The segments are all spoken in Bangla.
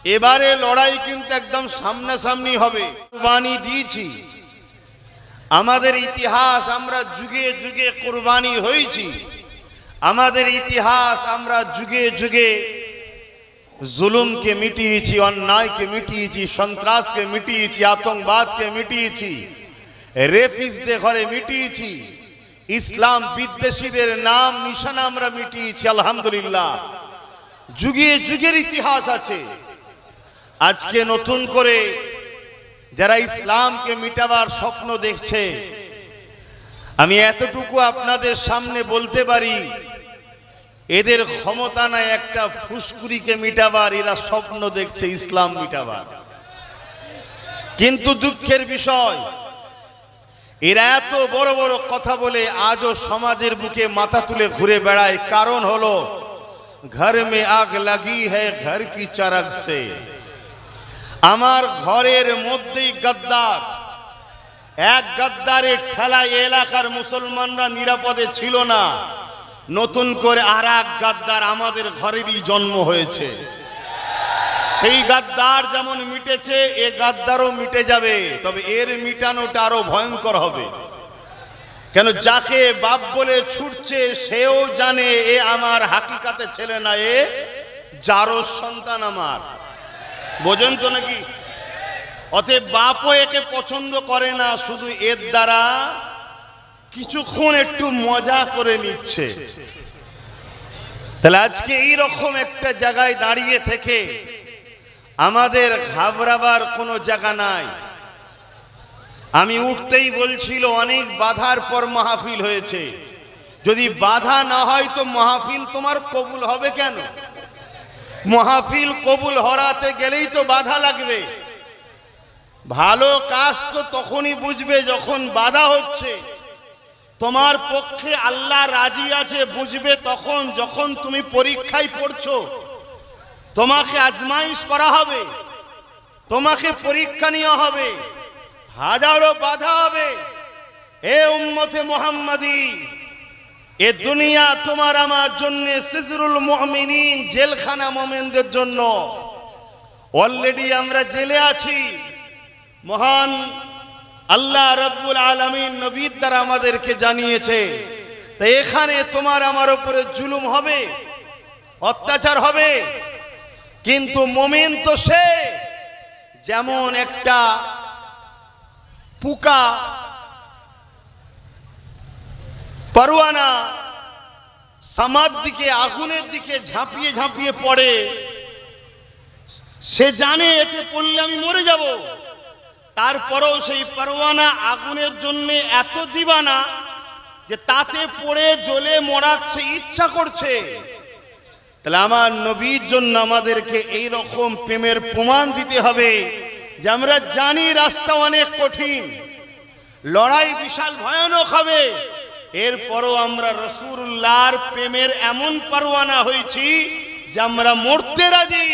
এবারে লড়াই কিন্তু একদম সামনাসামনি হবে। কুরবানি দিয়েছি, আমাদের ইতিহাস আমরা যুগে যুগে কুরবানি হয়েছি। আমাদের ইতিহাস আমরা যুগে যুগে জুলুমকে মিটিয়েছি, অন্যায়কে মিটিয়েছি, সন্ত্রাসকে মিটিয়েছি, আতঙ্কবাদকে মিটিয়েছি, রেফিসদের ঘরে মিটিয়েছি, ইসলাম বিদ্বেষীদের নাম নিশানা আমরা মিটিয়েছি। আলহামদুলিল্লাহ, যুগে যুগের ইতিহাস আছে। আজকে নতুন করে যারা ইসলামকে মিটাবার স্বপ্ন দেখছে, আমি এতটুকু আপনাদের সামনে বলতে পারি, এদের ক্ষমতা নাই একটা ফুসকুরিকে মিটাবার। এরা স্বপ্ন দেখছে ইসলাম মিটাবার। কিন্তু দুঃখের বিষয়, এরা এত বড় বড় কথা বলে আজও সমাজের বুকে মাথা তুলে ঘুরে বেড়ায়। কারণ হলো ঘর মে আগ লাগি হ্যায় ঘর কি চারক সে। আমার ঘরের মধ্যেই গদ্দার, এক গদ্দারের ঠেলায় এলাকার মুসলমানরা নিরাপদে ছিল না। নতুন করে আর এক গদ্দার আমাদের ঘরেরই জন্ম হয়েছে। সেই গদ্দার যেমন মিটেছে, এ গদ্দারও মিটে যাবে, তবে এর মিটানোটা আরো ভয়ঙ্কর হবে। কেন, যাকে বাপ বলে ছুটছে সেও জানে এ আমার হাকিকাতে ছেলে না, এ যারও সন্তান আমার। বোঝেন তো নাকি? অতএব বাপও একে পছন্দ করে না, শুধু এর দ্বারা কিছুক্ষণ একটু মজা করে নিচ্ছে। তাহলে আজকে এইরকম একটা জায়গায় দাঁড়িয়ে থেকে আমাদের ঘাবড়াবার কোনো জায়গা নাই। আমি উঠতেই বলছিল অনেক বাধার পর মাহফিল হয়েছে। যদি বাধা না হয় তো মাহফিল তোমার কবুল হবে কেন? মাহফিল কবুল হরাতে গেলেই তো বাধা লাগবে। ভালো কাজ তো তখনই বুঝবে যখন বাধা হচ্ছে। তোমার পক্ষে আল্লাহ রাজি আছে বুঝবে তখন, যখন তুমি পরীক্ষায় পড়ছো, তোমাকে আজমাইশ করা হবে, তোমাকে পরীক্ষা নেওয়া হবে, হাজারো বাধা হবে। এ উম্মতে মুহাম্মাদি, এ দুনিয়া তোমার আমার জন্য সিজরুল মুমিনিন, জেলখানা মুমিনদের জন্য। অলরেডি আমরা জেলে আছি। মহান আল্লাহ রাব্বুল আলামিন নবীর দ্বারা আমাদেরকে জানিয়েছে। তাই এখানে তোমার আমার উপরে জুলুম হবে, অত্যাচার হবে। কিন্তু মুমিন তো সে যেমন একটা পোকা, পরোয়ানা সামার দিকে, আগুনের দিকে ঝাঁপিয়ে ঝাঁপিয়ে পড়ে। সে জানে এতে পড়লে আমি মরে যাব, তারপরেও সেই পরোয়ানা আগুনের জন্য এত দিবানা যে তাতে পড়ে জ্বলে মরার সে ইচ্ছা করছে। তাহলে আমার নবীর জন্য আমাদেরকে এই রকম প্রেমের প্রমাণ দিতে হবে যে আমরা জানি রাস্তা অনেক কঠিন, লড়াই বিশাল ভয়ানক হবে, এরপরও আমরা রাসূলুল্লাহর প্রেমের এমন পরোয়ানা হয়েছি যে আমরা মরতে রাজি,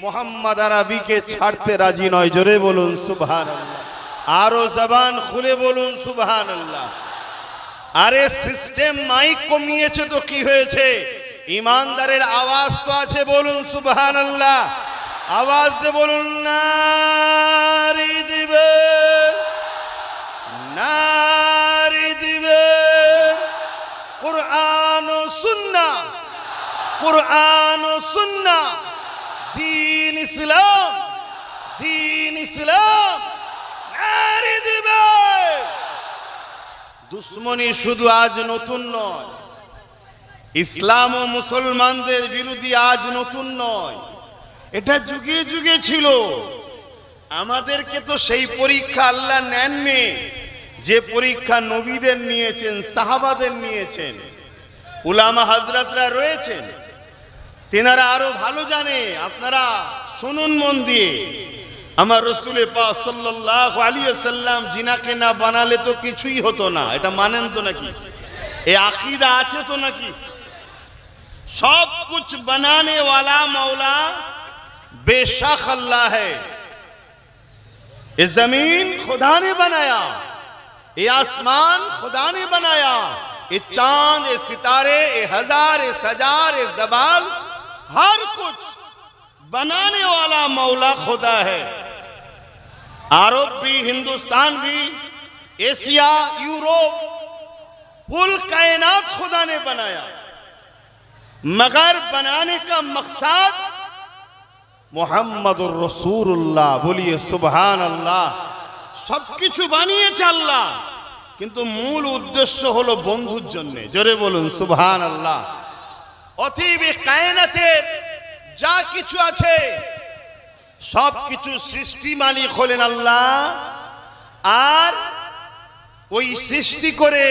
মোহাম্মদ আরবিকে ছাড়তে রাজি নয়। জোরে বলুন সুবহানাল্লাহ, আরো জবান খুলে বলুন সুবহানাল্লাহ। আরে সিস্টেম মাইক কমিয়েছে তো কি হয়েছে? ইমানদারের আওয়াজ তো আছে, বলুন সুবহানাল্লাহ। আওয়াজ দিয়ে বলুন নারী দিবে, নারী দিবে কুরআন ও সুন্নাহ, কুরআন ও সুন্নাহ, দ্বীন ইসলাম, দ্বীন ইসলাম নারী দিবে। দুশ্মনী শুধু আজ নতুন নয়, ইসলাম ও মুসলমানদের বিরোধী আজ নতুন নয়, এটা যুগে যুগে ছিল। আমাদেরকে তো সেই পরীক্ষা আল্লাহ নেননি যে পরীক্ষা নবীদের নিয়েছেন, সাহাবাদের নিয়েছেন, উলামা হযরতরা রয়েছেন, তেনারা আরো ভালো জানে। আপনারা শুনুন মন দিয়ে। আমার রাসূল পাক সাল্লাল্লাহু আলাইহি ওয়াসাল্লাম জিনাকে না বানালে তো কিছুই হতো না, এটা মানেন তো নাকি? এই আকীদা আছে তো নাকি? सब कुछ बनाने वाला मौला बेशक अल्लाह है। ये जमीन खुदा ने बनाया, ये आसमान खुदा ने बनाया, ये चांद, ये सितारे, ये हजार, ये सजार, ये जबाल, हर कुछ बनाने वाला मौला खुदा है। अरब भी, हिंदुस्तान भी, एशिया, यूरोप, कुल कायनात खुदा ने बनाया, मगर बनाने का मकसद मुहम्मदुर रसूलुल्लाह। बोलिए सुभान अल्लाह। सबकिছু বানিয়েছে আল্লাহ, কিন্তু মূল উদ্দেশ্য হলো বন্ধুর জন্য। জোরে বলুন সুবহান আল্লাহ। অতএব কায়নাতের যা কিছু আছে সবকিছু সৃষ্টি মালিক হলেন আল্লাহ, আর ওই সৃষ্টি করে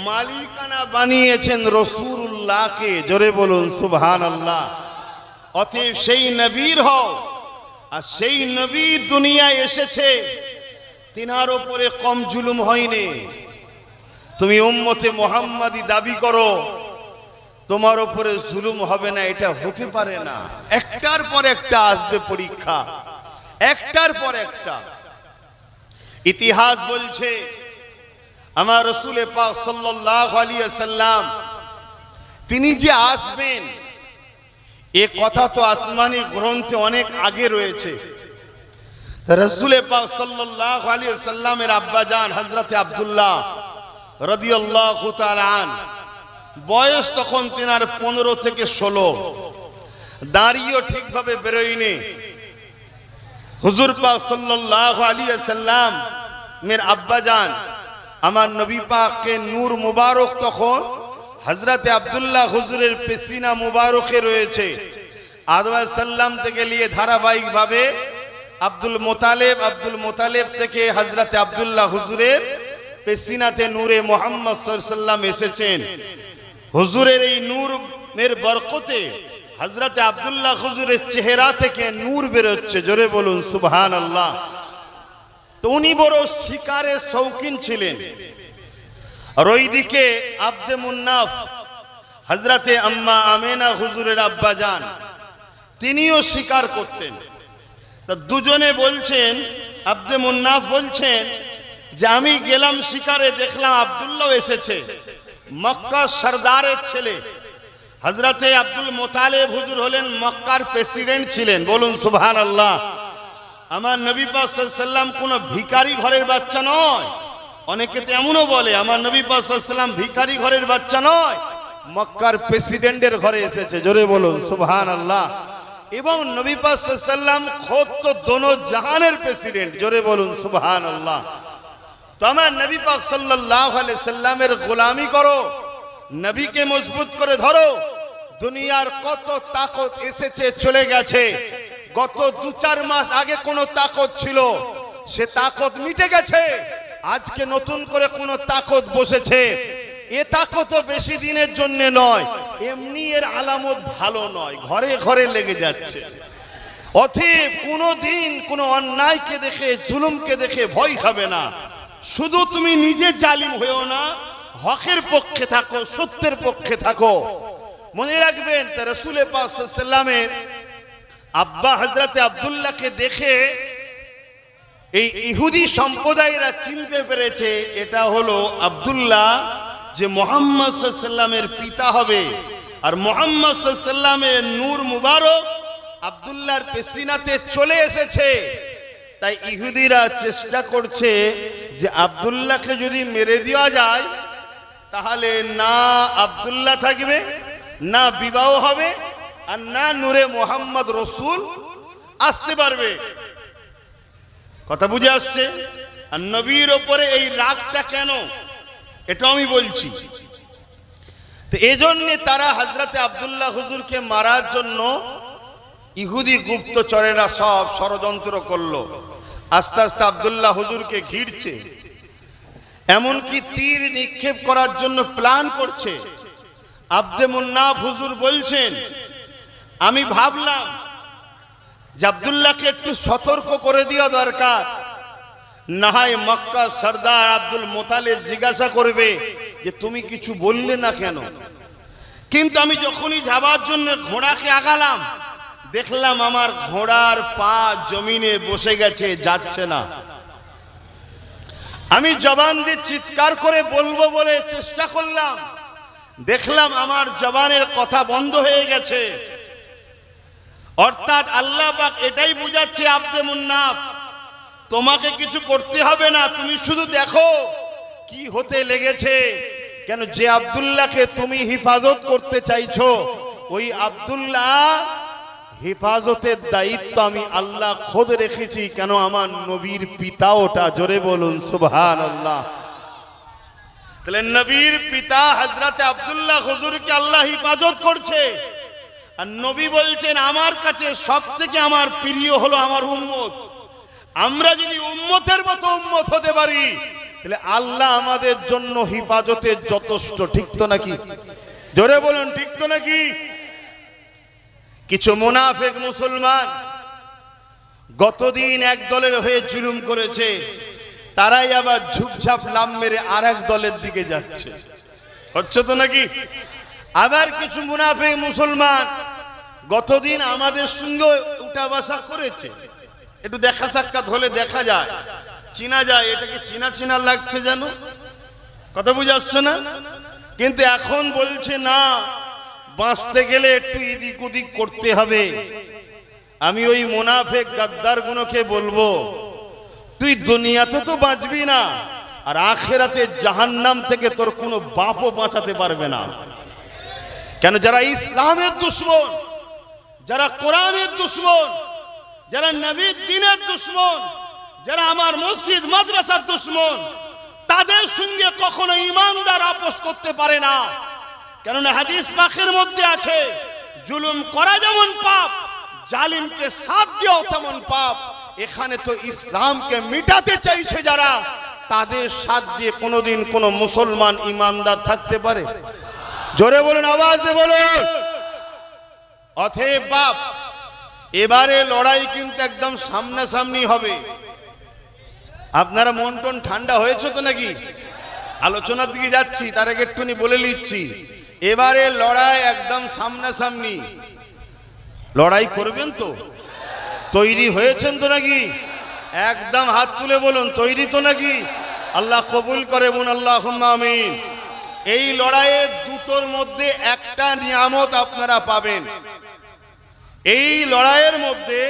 মালিকানা বানিয়েছেন রাসূলুল্লাহকে। জোরে বলুন সুবহান আল্লাহ। অতএব সেই নবীর হও, আর সেই নবী দুনিয়ায় এসেছে, তিনার উপরে কম জুলুম হয়নি। তুমি উম্মতে মুহাম্মাদি দাবি করো, তোমার উপরে জুলুম হবে না, এটা হতে পারে না। একটার পর একটা আসবে পরীক্ষা, একটার পর একটা। ইতিহাস বলছে আমার রাসূল পাক সাল্লাল্লাহু আলাইহি ওয়াসাল্লাম তিনি যে আসবেন, এ কথা তো আসমানি গ্রন্থে অনেক আগে রয়েছে। রাসূল পাক সাল্লাল্লাহু আলাইহি ওয়াসাল্লামের আব্বাজান হযরত আব্দুল্লাহ রাদিয়াল্লাহু তাআলা আন, বয়স তখন তিনার 15 থেকে 16, দাঁড়িয়েও ঠিকভাবে বেরোয়নি। হুজুর পাক সাল্লাল্লাহু আলাইহি ওয়াসাল্লাম মের আব্বাজান আমার নবী পাককে নূর মুবারক তখন হযরত আব্দুল্লাহ হুজুরের পেশিনা মুবারকে রয়েছে। আদম আলাইহিস সালাম থেকে নিয়ে ধারাবাহিকভাবে আব্দুল মোতালেব থেকে হযরত আব্দুল্লাহ হুজুরের পেশিনাতে নূরে মুহাম্মদ সাল্লাল্লাহু আলাইহি ওয়াসাল্লাম এসেছেন। হুজুরের এই নূরের বরকতে হযরত আব্দুল্লাহ হুজুরের চেহারা থেকে নূর বের হচ্ছে। জোরে বলুন সুবহানাল্লাহ। তো উনি বড় শিকারের শৌখিন ছিলেন। আর ওইদিকে আব্দে মুন্নাফ হযরতে আম্মা আমেনা হুজুরের আব্বাজান, তিনিও শিকার করতেন। তা দুজনে বলছেন, আব্দে মুন্নাফ বলছেন যে আমি গেলাম শিকারে, দেখলাম আব্দুল্লাহ এসেছে, মক্কা সরদারের ছেলে। হযরতে আব্দুল মোতালেব হুজুর হলেন মক্কার প্রেসিডেন্ট ছিলেন। বলুন সুবহানাল্লাহ। আমার নবী পাক সাল্লাল্লাহু আলাইহি ওয়াসাল্লাম কোনো ভিখারি ঘরের বাচ্চা নয়। অনেকে তো এমনও বলে আমার নবী পাক সাল্লাল্লাহু আলাইহি ওয়াসাল্লাম ভিখারি ঘরের বাচ্চা নয়, মক্কার প্রেসিডেন্টের ঘরে এসেছে। জোরে বলুন সুবহানাল্লাহ। এবং নবী পাক সাল্লাল্লাহু আলাইহি ওয়াসাল্লাম খোদ তো দোনো জাহানের প্রেসিডেন্ট। জোরে বলুন সুবহানাল্লাহ। তো আমার নবী পাক সাল্লাল্লাহু আলাইহি সাল্লামের গোলামি করো, নবীকে মজবুত করে ধরো। দুনিয়ার কত তাকত এসেছে চলে গেছে। গত 2-4 মাস আগে কোন তাকত ছিল, সে তাকত মিটে গেছে। আজকে নতুন করে কোন তাকত বসেছে, এ তাকত বেশি দিনের জন্য নয়, এমনি এর আলামত ভালো নয়, ঘরে ঘরে লেগে যাচ্ছে। অতএব কোনদিন কোন অন্যায়কে দেখে, জুলুমকে দেখে ভয় খাবে না। শুধু তুমি নিজে জালিম হয়েও না, হকের পক্ষে থাকো, সত্যের পক্ষে থাকো। মনে রাখবেন রাসূল পাক সাল্লাল্লাহু আলাইহি ওয়াসাল্লামের আব্বা হযরতে আব্দুল্লাহকে দেখে এই ইহুদি সম্প্রদায়রা চিনতে পেরেছে এটা হলো আব্দুল্লাহ, যে মুহাম্মদ সাল্লাল্লাহু আলাইহি ওয়াসাল্লামের পিতা হবে। আর মুহাম্মদ সাল্লাল্লাহু আলাইহি ওয়াসাল্লামের নূর মুবারক আব্দুল্লাহর পেশিনাতে চলে এসেছে। তাই ইহুদিরা চেষ্টা করছে যে আব্দুল্লাহকে যদি মেরে দেওয়া যায়, তাহলে না আব্দুল্লাহ থাকবে, না বিবাহ হবে, আর না নূরে মুহাম্মদ রসুল আসতে পারবে। কথা বুঝে আসছে? আর নবীর ওপরে এই রাগটা কেন, এটা আমি বলছি। তো এজন্য তারা হযরতে আব্দুল্লাহ হুজুরকে মারার জন্য ইহুদি গুপ্তচরেরা সব ষড়যন্ত্র করলো। আস্তে আস্তে আব্দুল্লাহ হুজুরকে ঘিরছে, এমনকি তীর নিক্ষেপ করার জন্য প্ল্যান করছে। আব্দে মুন্নাফ হুজুর বলছেন, আমি ভাবলাম যে আব্দুল্লাহকে একটু সতর্ক করে দেওয়া দরকার, না হয় মক্কা সরদার আব্দুল মোতালেব জিজ্ঞাসা করবে যে তুমি কিছু বললে না কেন। কিন্তু আমি যখনই যাবার জন্য ঘোড়াকে আগালাম, দেখলাম আমার ঘোড়ার পা জমিনে বসে গেছে, যাচ্ছে না। আমি জবান দিয়ে চিৎকার করে বলবো বলে চেষ্টা করলাম, দেখলাম আমার জবানের কথা বন্ধ হয়ে গেছে। অর্থাৎ আল্লাহ পাক এটাই বুঝাচ্ছে আব্দে মুন্নাফ, তোমাকে কিছু করতে হবে না, তুমি শুধু দেখো কি হতে লেগেছে। কেন যে আব্দুল্লাহকে তুমি হিফাজত করতে চাইছো, ওই আব্দুল্লাহ হেফাজতের দায়িত্ব আমি আল্লাহ খোদ রেখেছি। কেন আমার নবীর পিতা ওটা, জোরে বলুন সুবহানাল্লাহ। তাহলে নবীর পিতা হযরতে আব্দুল্লাহ হুজুরকে আল্লাহ হেফাজত করছে, আর নবী বলছেন আমার কাছে সবথেকে আমার প্রিয় হলো আমার উম্মত। আমরা যদি উম্মতের মতো উম্মত হতে পারি, তাহলে আল্লাহ আমাদের জন্য হেফাজতের যথেষ্ট। ঠিক তো নাকি? জোরে বলুন ঠিক তো নাকি? কিছু মুনাফিক মুসলমান গতদিন এক দলের হয়ে জুলুম করেছে, তারাই আবার ঝুপঝাপ লাম মেরে আর এক দলের দিকে যাচ্ছে। হচ্ছে তো নাকি? আবার কিছু মুনাফিক মুসলমান গতদিন আমাদের সঙ্গে উঠা বসা করেছে, একটু দেখা সাক্ষাৎ হলে দেখা যায়, চিনা যায়, এটাকে চিনা চিনা লাগছে যেন, কথা বুঝে আসছে না? কিন্তু এখন বলছে না, বাঁচতে গেলে একটু এদিক ওদিক করতে হবে। আমি ওই মুনাফিক গাদ্দার গুলোকে বলবো, তুই দুনিয়াতে তো বাঁচবি না, আর আখিরাতে জাহান্নাম থেকে তোর কোনো বাপও বাঁচাতে পারবে না। কেন? যারা ইসলামের দুশমন, যারা কোরআনের দুশমন, যারা নবীর দ্বীনের দুশমন, যারা আমার মসজিদ মাদ্রাসার দুশমন, তাদের সঙ্গে কখনো ঈমানদার আপোষ করতে পারে না। কেননা হাদিস পাকের মধ্যে আছে, জুলুম করা যেমন পাপ, জালিমকে সাথ দেওয়া তেমন পাপ। এখানে তো ইসলামকে মিটাতে চাইছে যারা, তাদের সাথ দিয়ে কোনোদিন কোনো মুসলমান ঈমানদার থাকতে পারে? জোরে বলুন, আওয়াজে বলুন। অতএব বাপ, এবারে লড়াই কিন্তু একদম সামনাসামনি হবে। আপনারা মন টন ঠান্ডা হয়েছে তো নাকি? আলোচনার দিকে যাচ্ছি, তার আগে একটুনি বলে নিচ্ছি, এবারে লড়াই একদম সামনাসামনি। লড়াই করবেন তো? তৈরি হয়েছেন তো নাকি? একদম হাত তুলে বলুন, তৈরি তো নাকি? আল্লাহ কবুল করে বলুন আল্লাহুম্মা আমিন। এই লড়াইয়ে দুটোর মধ্যে একটা নিয়ামত আপনারা পাবেন। এই লড়াইয়ের মধ্যে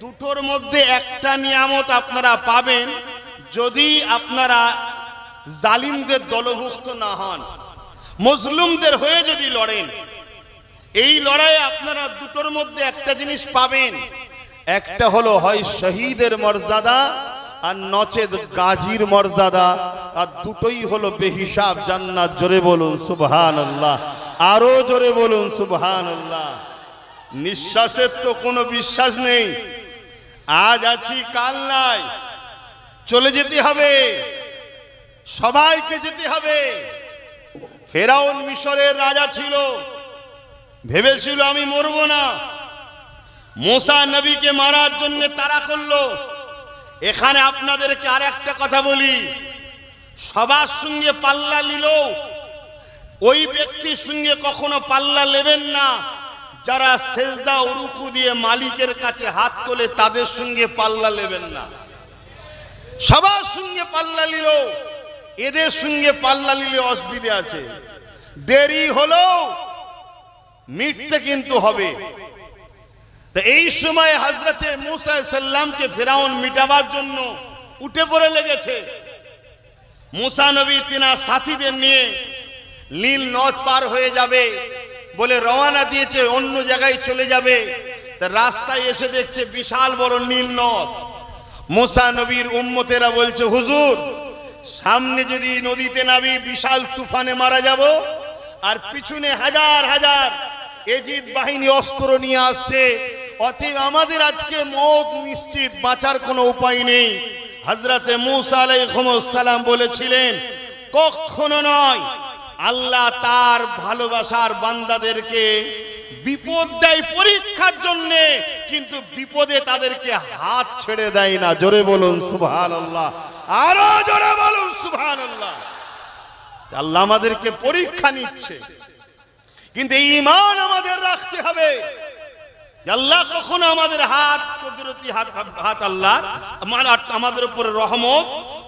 দুটোর মধ্যে একটা নিয়ামত আপনারা পাবেন, যদি আপনারা জালিমদের দলভুক্ত না হন, মজলুমদের হয়ে যদি লড়েন। এই লড়াইয়ে আপনারা দুটোর মধ্যে একটা জিনিস পাবেন, একটা হলো হয় শহীদের মর্যাদা, আর নচেত গাজীর মর্যাদা, আর দুটোই হলো বেহিসাব জান্নাত। জোরে বলুন সুবহানাল্লাহ, আরো জোরে বলুন সুবহানাল্লাহ। নিঃশ্বাসের তো কোনো বিশ্বাস নেই, আজ আছি কাল নাই, চলে যেতে হবে, সবাইকে যেতে হবে। ফেরাউন মিশরের রাজা ছিল, ভেবেছিল আমি মরব না, মুসা নবীকে মারার জন্য তাড়া করলো। এখানে আপনাদেরকে আর একটা কথা বলি, সবার সঙ্গে পাল্লা নিল, ওই ব্যক্তির সঙ্গে কখনো পাল্লা নেবেন না যারা সেজদা ও রুকু দিয়ে মালিকের কাছে হাত তোলে, তাদের সঙ্গে পাল্লা নেবেন না। সবার সঙ্গে পাল্লা নিল, এদের সঙ্গে পাল্লা নিলে অসুবিধা আছে, দেরি হলো মিটতে কিন্তু হবে। তো এই সময় হযরতে মুসা সাল্লামকে ফেরাউন মিটাবার জন্য উঠে পড়ে লেগেছে। মুসা নবী তিনার সাথীদের নিয়ে নীল নদ পার হয়ে যাবে বলে রওনা দিয়েছে, অন্য জায়গায় চলে যাবে। তা রাস্তায় এসে দেখছে বিশাল বড় নীল নদ। মুসা নবীর উম্মতেরা বলছে, হুজুর সামনে যদি নদীতে নামি বিশাল তুফানে মারা যাব, আর পিছনে হাজার হাজার এজিদ বাহিনী অস্ত্র নিয়ে আসছে, অতএব আমাদের আজকে মওত নিশ্চিত, বাঁচার কোনো উপায় নেই। হযরতে মূসা আলাইহিস সালাম বলেছিলেন, কখনো নয়, আল্লাহ তার ভালোবাসার বান্দাদেরকে বিপদ দেয় পরীক্ষার জন্য, কিন্তু বিপদে তাদেরকে হাত ছেড়ে দেয় না। জোরে বলুন সুবহানাল্লাহ, আরো জোরে বলুন সুবহানাল্লাহ। আল্লাহ আমাদেরকে পরীক্ষা নিচ্ছে, কিন্তু এই ঈমান আমাদের রাখতে হবে। আল্লাহ কখনো আমাদের হাত, কুদরতি হাত আল্লাহ আমাদের উপরে রহমত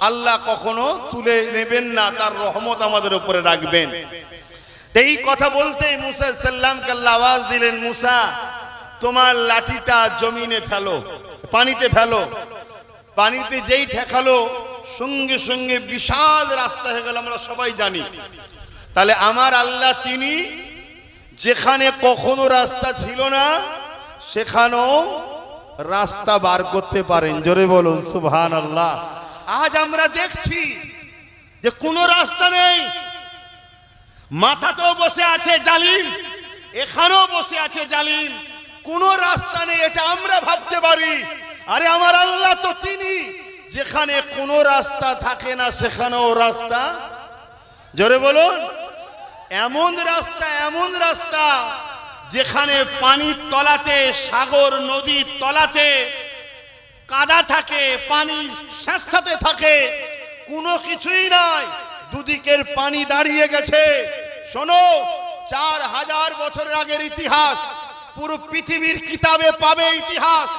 আল্লাহ কখনো তুলে নেবেন না, তার রহমত আমাদের উপরে রাখবেন। এই কথা বলতে মুসা সাল্লামকে আল্লাহ আওয়াজ দিলেন, মুসা তোমার লাঠিটা জমিনে ফেলো, পানিতে ফেলো। পানিতে যেই ঠেকালো সঙ্গে সঙ্গে বিশাল রাস্তা হয়ে গেল, আমরা সবাই জানি। তাহলে আমার আল্লাহ তিনি যেখানে কখনো রাস্তা ছিল না সেখানেও রাস্তা বার করতে পারেন। জোরে বলুন সুবহানাল্লাহ। আজ আমরা দেখছি যে কোনো রাস্তা নেই, মাথাতেও বসে আছে জালিম, এখানেও বসে আছে জালিম, কোনো রাস্তা নেই, এটা আমরা ভাবতে পারি। আরে আমার আল্লাহ তো তিনি যেখানে কোনো রাস্তা থাকে না সেখানেও রাস্তা। জোরে বলুন, এমন রাস্তা, এমন রাস্তা যেখানে পানির তলাতে, সাগর নদীর তলাতে কাদা থাকে, পানি স্যাঁতস্যাঁতে থাকে, কোনো কিছুই নাই, দুদিকের পানি দাঁড়িয়ে গেছে। শোনো, 4000 বছরের আগের ইতিহাস, পুরো পৃথিবীর কিতাবে পাবে ইতিহাস।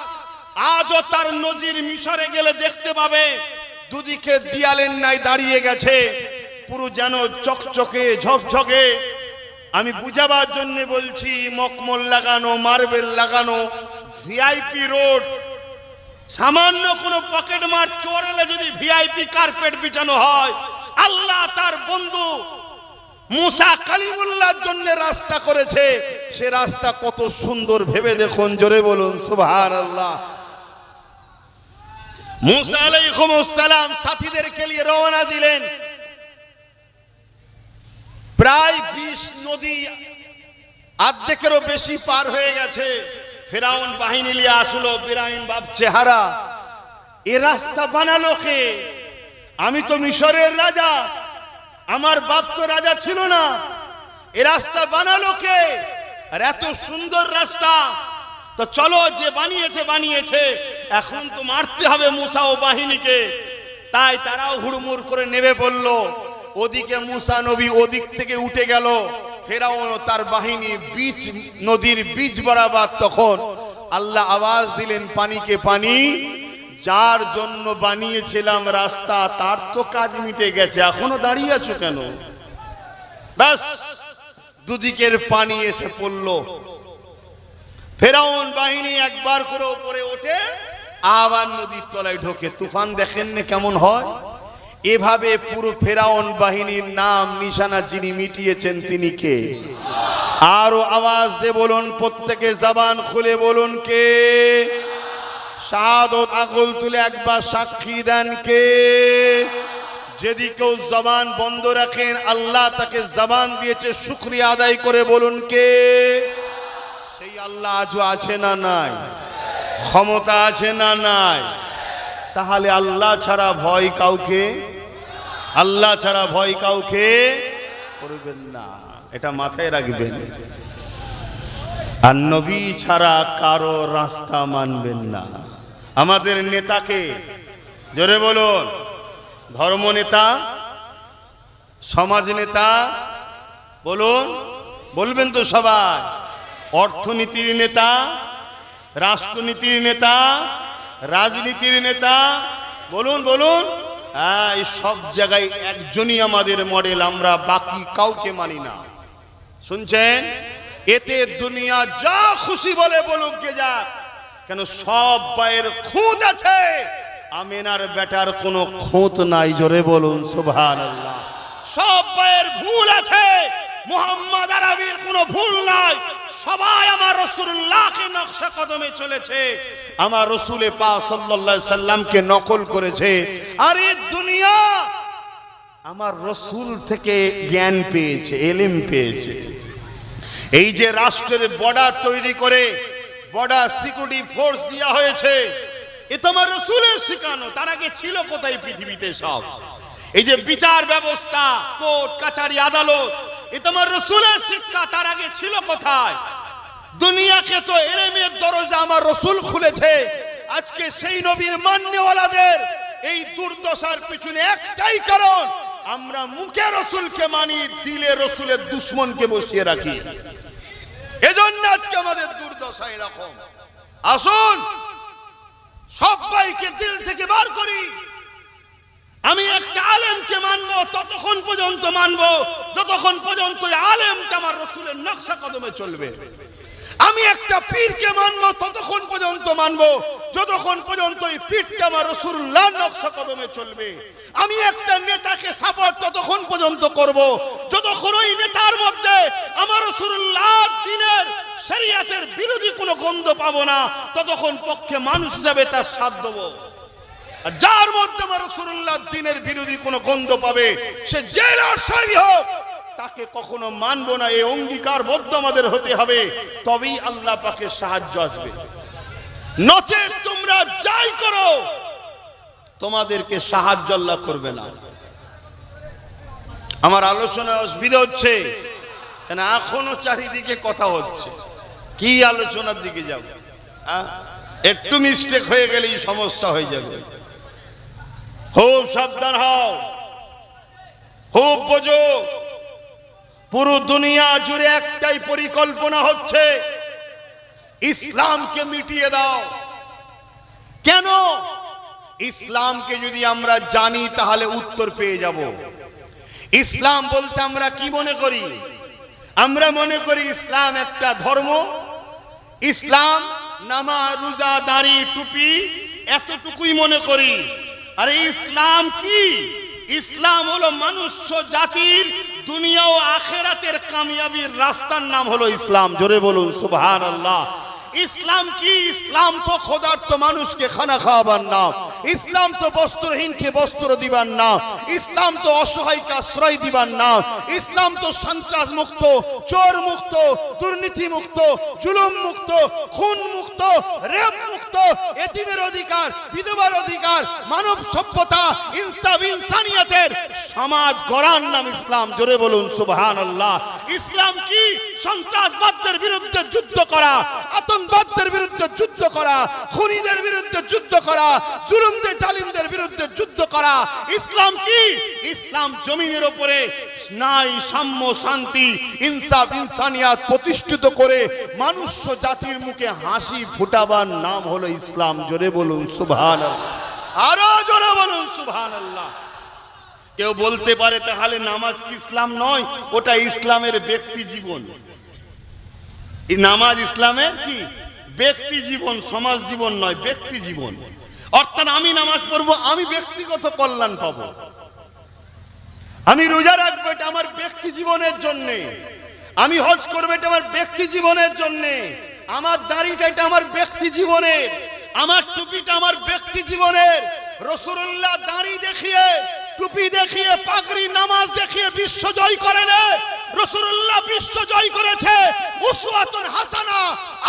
আজও তার নজির মিশরে গেলে দেখতে পাবে, দুদিকে দেয়ালের নাই দাঁড়িয়ে গেছে, পুরো যেন চকচকে ঝকঝকে। আমি বুঝাবার জন্য বলছি, মকমল লাগানো, মার্বেল লাগানো, ভিআইপি রোড। সামান্য কোনো পকেট মার চোর এলে যদি ভিআইপি কার্পেট বিছানো হয়, আল্লাহ তার বন্ধু মুসা কালিমুল্লাহর জন্য রাস্তা করেছে, সে রাস্তা কত সুন্দর ভেবে দেখুন। জোরে বলুন সুবহানাল্লাহ। মুসা আলাইহিস সালাম সাথীদেরকে নিয়ে রওনা দিলেন। প্রায় 20 নদী অর্ধেকেরও বেশি পার হয়ে গেছে। ফেরাউন বাহিনী নিয়ে আসলো, বিরাইন বাপ চেহারা। এ রাস্তা বানালো কে? আমি তো মিশরের রাজা, আমার বাপ তো রাজা ছিল না, এ রাস্তা বানালো কে? আর এত সুন্দর রাস্তা, তো চলো, যে বানিয়েছে বানিয়েছে, এখন তো মারতে হবে মুসা ও বাহিনীকে। তাই তারাও হুড়মুড় করে নেমে পড়লো। ওদিকে মুসা নবী ওদিক থেকে উঠে গেল, ফেরাউন ও তার বাহিনী বীচ নদীর বীচ বরাবর। তখন আল্লাহ আওয়াজ দিলেন, পানিকে পানি, যার জন্য বানিয়েছিলাম রাস্তা তার তো কাজ মিটে গেছে, এখনো দাঁড়িয়ে আছো কেন? ব্যাস, দুদিকের পানি এসে পড়ল। ফেরাউন বাহিনী একবার করে উপরে ওঠে, আবার নদীর তলায় ঢোকে। তুফান দেখেন না কেমন হয়? এভাবে পুরো ফেরাউন বাহিনীর নাম নিশানা যিনি মিটিয়েছেন তিনি কে? আরো আওয়াজ দিয়ে বলুন, প্রত্যেকে জবান খুলে বলুন কে? শাহাদত আগুল তুলে একবার সাক্ষী দেন কে? যদি কেউ জবান বন্ধ রাখেন, আল্লাহ তাকে জবান দিয়েছে, শুকরিয়া আদায় করে বলুন কে? সেই আল্লাহ আজও আছে না নাই? ক্ষমতা আছে না নাই? তাহলে আল্লাহ ছাড়া ভয় কাউকে, আল্লাহ ছাড়া ভয় কাউকে করবেন না, এটা মাথায় রাখবেন। আর নবী ছাড়া কারো রাস্তা মানবেন না। আমাদের নেতাকে, জোরে বলুন, ধর্ম নেতা, সমাজ নেতা, বলুন, বলবেন তো সবাই, অর্থনীতির নেতা, রাষ্ট্রনীতির নেতা, রাজনীতির নেতা, বলুন বলুন। এই সব জায়গায় একজনই আমাদের মডেল, আমরা বাকি কাউকে মানি না। শুনছেন? এতে দুনিয়া যা খুশি বলে বলুক গে যাক কেন, সব ভাইয়ের খুঁত আছে, আমেনার বেটার কোনো খুঁত নাই। জোরে বলুন সুবহানাল্লাহ। সব ভাইয়ের ভুল আছে, মুহাম্মদ আরবির কোনো ভুল নাই। সবাই আমার রাসূলুল্লাহকে নকশা কদমে চলেছে, আমার রাসূলে পাক সাল্লাল্লাহু আলাইহি সাল্লামকে নকল করেছে। আর এই দুনিয়া আমার রাসূল থেকে জ্ঞান পেয়েছে, ইলম পেয়েছে। এই যে রাষ্ট্রের বর্ডার তৈরি করে বর্ডার সিকিউরিটি ফোর্স দেওয়া হয়েছে, এ তো আমার রাসূলের শিখানো। তার আগে ছিল কোথায় পৃথিবীতে সব? এই যে বিচার ব্যবস্থা, কোর্ট কাচারি আদালত, এ তো আমার রাসূলের শিক্ষা। তার আগে ছিল কোথায়? দুনিয়াকে তো ইলমের দরজা আমার রাসূল খুলেছে। আজকে সেই নবীর মান্যওয়ালাদের এই দুর্দশার পিছনে একটাই কারণ, আমরা মুখে রাসূলকে মানি, দিলে রাসূলের দুশমনকে বসিয়ে রাখি। এজন্য আজকে আমাদের দুর্দশা এরকম। আসুন সবাইকে দিল থেকে বার করি। আমি একটা আলেমকে মানবো ততক্ষণ পর্যন্ত মানবো যতক্ষণ পর্যন্ত আলেমটা আমার রাসূলের নকশা কদমে চলবে। আমি একটা পীরকে মানবো ততক্ষণ পর্যন্ত মানবো যতক্ষণ পর্যন্ত এই পীরটা আমার রাসূলুল্লাহর নকশা কদমে চলবে। আমি একটা নেতাকে সাপোর্ট ততক্ষণ পর্যন্ত করব যতক্ষণ ওই নেতার মধ্যে আমার রাসূলুল্লাহর দ্বীনের শরীয়তের বিরোধী কোনো গন্ধ পাবো না, ততক্ষণ পক্ষে মানুষ হিসেবে তার সাথ দেবো। আর যার মধ্যে আমার রাসূলুল্লাহর দ্বীনের বিরোধী কোনো গন্ধ পাবে, সে জেলার সাহেবই হোক, তাকে কখনো মানবো না। এই অঙ্গীকারবদ্ধ আমাদের হতে হবে, তবেই আল্লাহ পাকের সাহায্য আসবে। নচেত তোমরা যাই করো, তোমাদেরকে সাহায্য আল্লাহ করবে না। আমার আলোচনা অসুবিধা হচ্ছে কেন? এখনো চারিদিকে কথা হচ্ছে, কি আলোচনার দিকে যাব? একটু মিস্টেক হয়ে গেলেই সমস্যা হয়ে যাবে। খুব সাবধান হও, খুব বোঝো। পুরো দুনিয়া জুড়ে একটাই পরিকল্পনা হচ্ছে, ইসলামকে মিটিয়ে দাও। কেন? ইসলামকে যদি আমরা জানি তাহলে উত্তর পেয়ে যাব। ইসলাম বলতে আমরা কি মনে করি? আমরা মনে করি ইসলাম একটা ধর্ম। ইসলাম নামাজ, রোজা, দাড়ি, টুপি, এতটুকুই মনে করি। আরে ইসলাম কি? ইসলাম হলো মনুষ্য জাতির দুনিয়া ও আখিরাতের কামিয়াবির রাস্তার নাম হলো ইসলাম। জোরে বলুন সুবহানাল্লাহ। ইসলাম কি? ইসলাম তো ক্ষুধার্ত মানুষকে খানা খাওয়াবার নাম। ইসলাম তো বস্ত্রহীনকে বস্ত্র দিবার নাম। ইসলাম তো অসহায়কে আশ্রয় দিবার নাম। ইসলাম তো সন্ত্রাস মুক্ত, চোর মুক্ত, দুর্নীতি মুক্ত, জুলুম মুক্ত, খুন মুক্ত, রেপ মুক্ত, এতিমের অধিকার, বিধবার অধিকার, মানব সভ্যতা, ইনসাফ, ইনসানিয়তের সমাজ গড়ার নাম ইসলাম। জোরে বলুন সুবহানাল্লাহ। ইসলাম কি? সন্ত্রাসবাদের বিরুদ্ধে যুদ্ধ করা, আতঙ্কবাদের বিরুদ্ধে যুদ্ধ করা, খুনিদের বিরুদ্ধে যুদ্ধ করা, জুলুমদের জালিমদের বিরুদ্ধে যুদ্ধ করা। ইসলাম কি? ইসলাম জমিনের উপরে ন্যায়, সাম্য, শান্তি, ইনসাফ, ইনসানিয়াত প্রতিষ্ঠিত করে মানুষ জাতির মুখে হাসি ফোটাবার নাম হলো ইসলাম। জোরে বলুন সুবহানাল্লাহ। আরো জোরে বলুন সুবহানাল্লাহ। কেউ বলতে পারে তাহলে নামাজ কি ইসলাম নয়? ওটা ইসলামের ব্যক্তি জীবন। নামাজ ইসলামের কি? ব্যক্তি জীবন, সমাজ জীবন নয়, ব্যক্তি জীবন। অর্থাৎ আমি নামাজ পড়বো, আমি ব্যক্তিগত কল্যাণ পাবো। আমি রোজা রাখবো, এটা আমার ব্যক্তি জীবনের জন্য। আমি হজ করবো, এটা আমার ব্যক্তি জীবনের জন্য। আমার দাড়িটা এটা আমার ব্যক্তি জীবনের। আমার টুপিটা আমার ব্যক্তি জীবনের। রাসূলুল্লাহ দাড়ি দেখিয়ে, টুপি দেখিয়ে, পাগড়ি, নামাজ দেখিয়ে বিশ্ব জয় করেন। রাসূলুল্লাহ বিশ্ব জয় করেছে উসওয়াতুন হাসানা,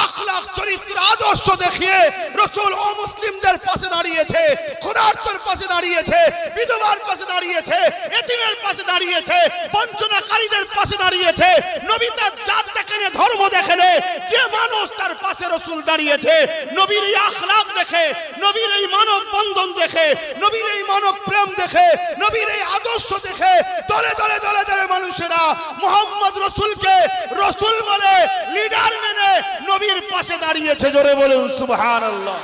আখলাক, চরিত্র, আদর্শ দেখিয়ে রাসূল ও মুসলিমদের পাশে দাঁড়িয়েছে, ক্ষুধার্তের পাশে দাঁড়িয়েছে, বিধবার পাশে দাঁড়িয়েছে, এতিমের পাশে দাঁড়িয়েছে, বঞ্চনাকারীদের পাশে দাঁড়িয়েছে। নবী তার জাত দেখেন, ধর্ম দেখেন, যে মানুষ তার পাশে রাসূল দাঁড়িয়েছে, নবীর এই আখলাক দেখে, নবীর এই মানব বন্ধন দেখে, নবীর এই মানব প্রেম দেখে, নবীর এই আদর্শ দেখে দলে দলে দলে দলে মানুষেরা মুহাম্মদ রাসূলকে রাসূল বলে, লিডার মেনে নবীর পাশে দাঁড়িয়েছে। জোরে বলুন সুবহানাল্লাহ।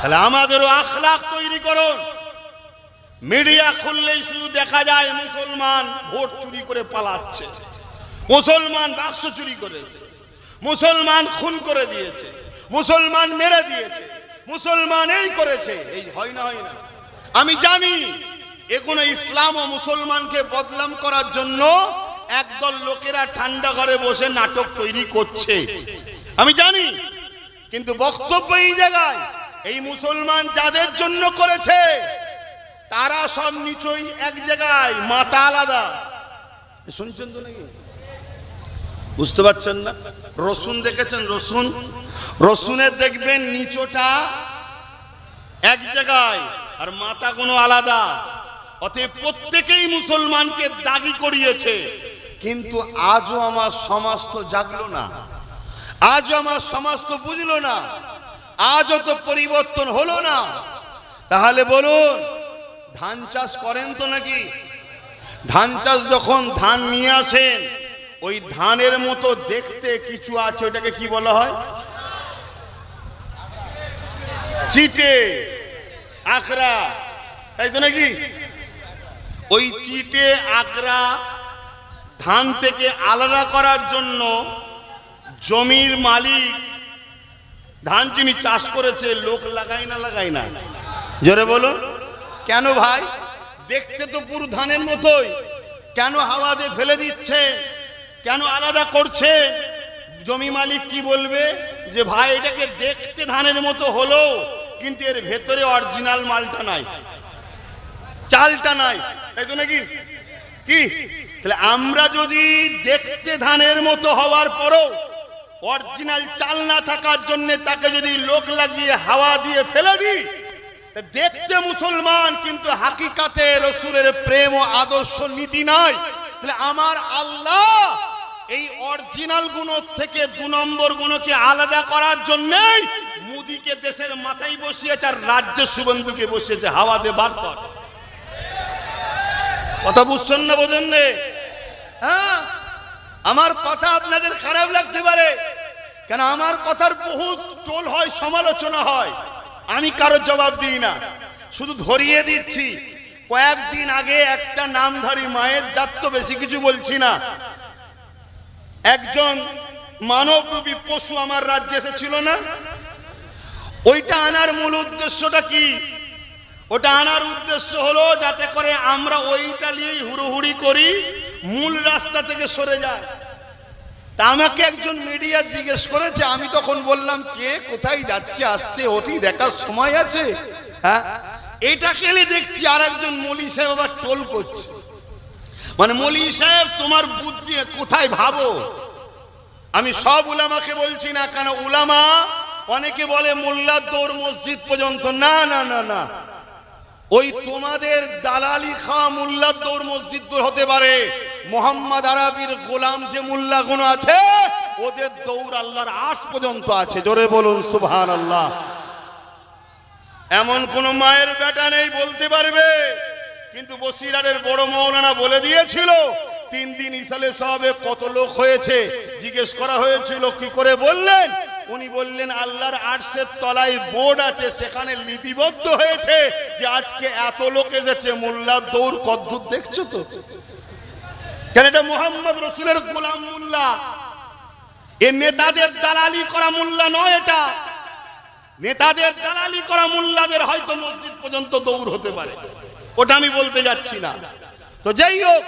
তাহলে আমাদেরও আখলাক তৈরি করুন। মিডিয়া খুললেই শুধু দেখা যায় মুসলমান ভোট চুরি করে পালাচ্ছে, মুসলমান বাক্স চুরি করেছে, মুসলমান খুন করে দিয়েছে, মুসলমান মেরে দিয়েছে, মুসলমান এই করেছে। এই হয় না, হয় না। আমি জানি এগুলো ইসলাম ও মুসলমানকে বদনাম করার জন্য একদল লোকেরা ঠান্ডা ঘরে বসে নাটক তৈরি করছে, আমি জানি। কিন্তু বক্তব্য এই জায়গায়, এই মুসলমান যাদের জন্য করেছে তারা সব নিচই এক জায়গায়, মাথা আলাদা। শুনছেন তো নাকি? বুঝতে পারছেন না? রসুন দেখেছেন? রসুন, রসুনের দেখবেন নিচটা এক জায়গায় আর মাথা কোনো আলাদা। অতএব প্রত্যেকেই মুসলমানকে দাগি করিয়েছে। কিন্তু আজও আমার সমাজ তো জাগলো না, আজও আমার সমাজ তো বুঝলো না, আজও তো পরিবর্তন হলো না। তাহলে বলুন, ধান চাষ করেন তো নাকি? ধান চাষ যখন ধান নিয়ে আসেন, ওই ধানের মতো দেখতে কিছু আছে, ওটাকে কি বলা হয়? চিটে, আখড়া, তাই তো নাকি? ওই চিটে আকরা ধান থেকে আলাদা করার জন্য জমির মালিক ধান যিনি চাষ করেছে লোক লাগায় না লাগায় না? জোরে বলো। কেন ভাই? দেখতে তো পুরো ধানের মতোই, কেন হাওয়া দিয়ে ফেলে দিচ্ছে? কেন আলাদা করছে? জমি মালিক কি বলবে যে ভাই এটাকে দেখতে ধানের মতো হলো, কিন্তু এর ভেতরে অরিজিনাল মালটা নাই, চালটা নাই, তাই তো নাকি? কি তাহলে আমরা যদি দেখতে ধানের মতো হওয়ার পরও অরিজিনাল চাল না থাকার জন্য তাকে যদি লোক লাগিয়ে হাওয়া দিয়ে ফেলে দিই, দেখতে মুসলমান কিন্তু হাকিকাতে রসুলের প্রেম ও আদর্শ নীতি নাই, তাহলে আমার আল্লাহ এই অরিজিনাল গুণ থেকে 2 নম্বর গুণকে আলাদা করার জন্য মোদিকে দেশের মাথায় বসিয়েছে আর রাজ্যের শুভেন্দুকে বসিয়েছে হাওয়া দিয়ে বার কর। কথা বুঝছেন না? বোঝেন না? হ্যাঁ, আমার কথা আপনাদের খারাপ লাগতে পারে, কেন আমার কথার বহুত টোল হয়, সমালোচনা হয়, আমি কারোর জবাব দিই না, শুধু ধরিয়ে দিচ্ছি। কয়েকদিন আগে একটা নামধারী মায়ের জাত, তো বেশি কিছু বলছি না, একজন মানবরূপী পশু আমার রাজ্যে এসেছিল না? ওইটা আনার মূল উদ্দেশ্যটা কি? ওটা আনার উদ্দেশ্য হলো যাতে করে আমরা ওইটা নিয়েই হুড়োহুড়ি করি, মূল রাস্তা থেকে সরে যায়। তা আমাকে একজন মিডিয়া জিজ্ঞেস করেছে, আমি তখন বললাম কে কোথায় যাচ্ছে আসছে ওটি দেখার সময় আছে? হ্যাঁ, এটা খেলে দেখছি আর একজন মৌলী সাহেব আবার টোল করছে, মানে মৌলী সাহেব তোমার বুদ্ধি কোথায় ভাবো। আমি সব উলামাকে বলছি না, কেন উলামা অনেকে বলে মোল্লার দৌড় মসজিদ পর্যন্ত, না না না না, ওই তোমাদের দালালি খাওয়া মোল্লার দৌড় মসজিদ দূর হতে পারে, মোহাম্মদ আরবির গোলাম যে মোল্লাগুলো আছে ওদের দৌড় আল্লাহর আরশ পর্যন্ত আছে। জোরে বলুন সুবহানাল্লাহ। এমন কোন মায়ের বেটা নেই বলতে পারবে, কিন্তু বসিরহাটের বড় মৌলানা বলে দিয়েছিল 3 দিন ইসালে সাহেবে কত লোক হয়েছে, জিজ্ঞেস করা হয়েছিল কি করে বললেন, উনি বললেন আল্লাহর আরশের তলায় বোর্ড আছে, সেখানে লিপিবদ্ধ হয়েছে যে আজকে এত লোক এসেছে, মোল্লার দৌড় কদ্দূর দেখছো তো? কেন এটা মোহাম্মদ রসুলের গোলাম মোল্লা, এ নেতাদের দালালি করা মোল্লা নয়। এটা নেতাদের দালালি করা মোল্লাদের হয়তো মসজিদ পর্যন্ত দৌড় হতে পারে, ওটা আমি বলতে যাচ্ছি না। তো যাই হোক,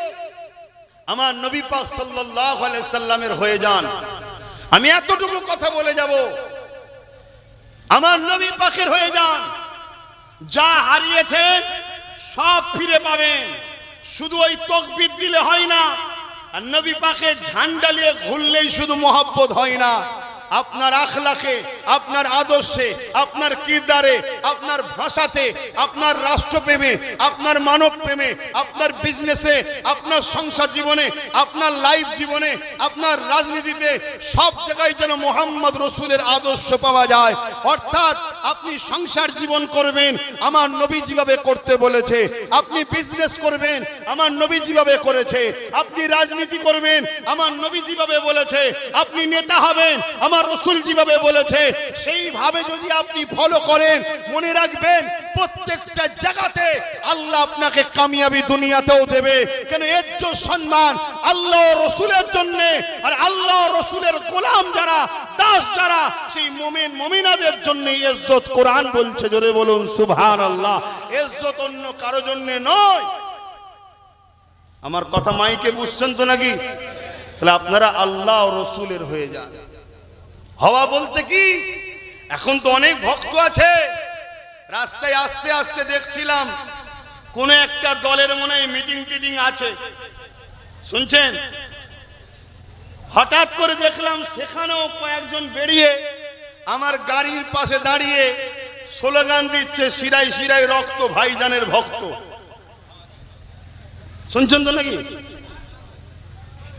আমার নবী পাক সাল্লাল্লাহু আলাইহি সাল্লামের হয়ে যান। আমি এতটুকু কথা বলে যাব, আমার নবী পাকের হয়ে যান, যা হারিয়েছেন সব ফিরে পাবেন। শুধু ওই তাকবীর দিলে হয় না, আর নবী পাকের ঝান্ডা নিয়ে ঘুরলেই শুধু মহব্বত হয় না। আপনার আখলাকে, আপনার আদর্শে, আপনার কিরদারে, আপনার ভাষাতে, আপনার রাষ্ট্রপ্রেমে, আপনার মানব প্রেমে, আপনার বিজনেসে, আপনার সংসার জীবনে, আপনার লাইফ জীবনে, আপনার রাজনীতিতে, সব জায়গায় যেন মোহাম্মদ রসুলের আদর্শ পাওয়া যায়। অর্থাৎ আপনি সংসার জীবন করবেন আমার নবী যেভাবে করতে বলেছে, আপনি বিজনেস করবেন আমার নবী যেভাবে করেছে, আপনি রাজনীতি করবেন আমার নবী যেভাবে বলেছে, আপনি নেতা হবেন আমার রসুল যেভাবে বলেছে, সেইভাবে যদি আপনি ফলো করেন, মনে রাখবেন প্রত্যেকটা জায়গাতে আল্লাহ আপনাকে কামিয়াবি দুনিয়াতেও দেবে। কেন ইজ্জত সম্মান আল্লাহ রসুলের জন্য, আর আল্লাহ রসুলের গোলাম যারা, দাস যারা, সেই মুমিন মুমিনাদের জন্য ইজ্জত কোরআন বলছে। জোরে বলুন সুবহানাল্লাহ। ইজ্জত অন্য কারো জন্য নয়। আমার কথা মাইকে বুঝছেন তো নাকি? তাহলে আপনারা আল্লাহ রসুলের হয়ে যান। হওয়া বলতে কি, এখন তো অনেক ভক্ত আছে রাস্তায়, আস্তে আস্তে দেখছিলাম কোন একটা দলের মনে হয় মিটিং টিটিং আছে, শুনছেন? হঠাৎ করে দেখলাম সেখানেও কয়েকজন বেরিয়ে আমার গাড়ির পাশে দাঁড়িয়ে স্লোগান দিচ্ছে, শিরাই শিরাই রক্ত ভাইজানের ভক্ত। শুনছেন তো নাকি?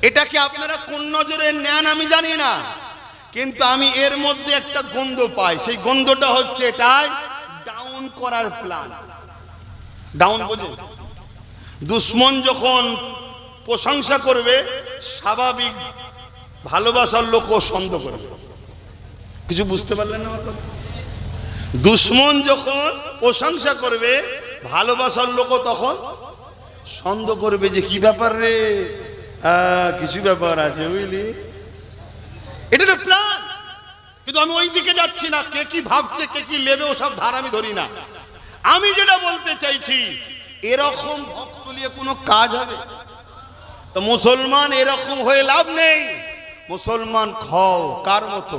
এটাকে আপনারা কোন নজরে নেন আমি জানি না, কিন্তু আমি এর মধ্যে একটা গন্ধ পাই। সেই গন্ধটা হচ্ছে এটাই ডাউন করার প্ল্যান। ডাউন বোঝে? দুশ্মন যখন প্রশংসা করবে, স্বাভাবিক ভালোবাসার লোকও সন্দেহ করবে। কিছু বুঝতে পারলেন না আমার কথা? দুশ্মন যখন প্রশংসা করবে, ভালোবাসার লোকও তখন সন্দেহ করবে যে কি ব্যাপার রে, কিছু ব্যাপার আছে বুঝলি। এটা একটা প্ল্যান, কিন্তু আমি ওই দিকে যাচ্ছি না। কে কি ভাবছে, কে কি নেবে, ওসব ধার আমি ধরি না। আমি যেটা বলতে চাইছি, এরকম ভক্ত নিয়ে কোনো কাজ হবে? তো মুসলমান এরকম হয়ে লাভ নেই। মুসলমান খাও কার মতো?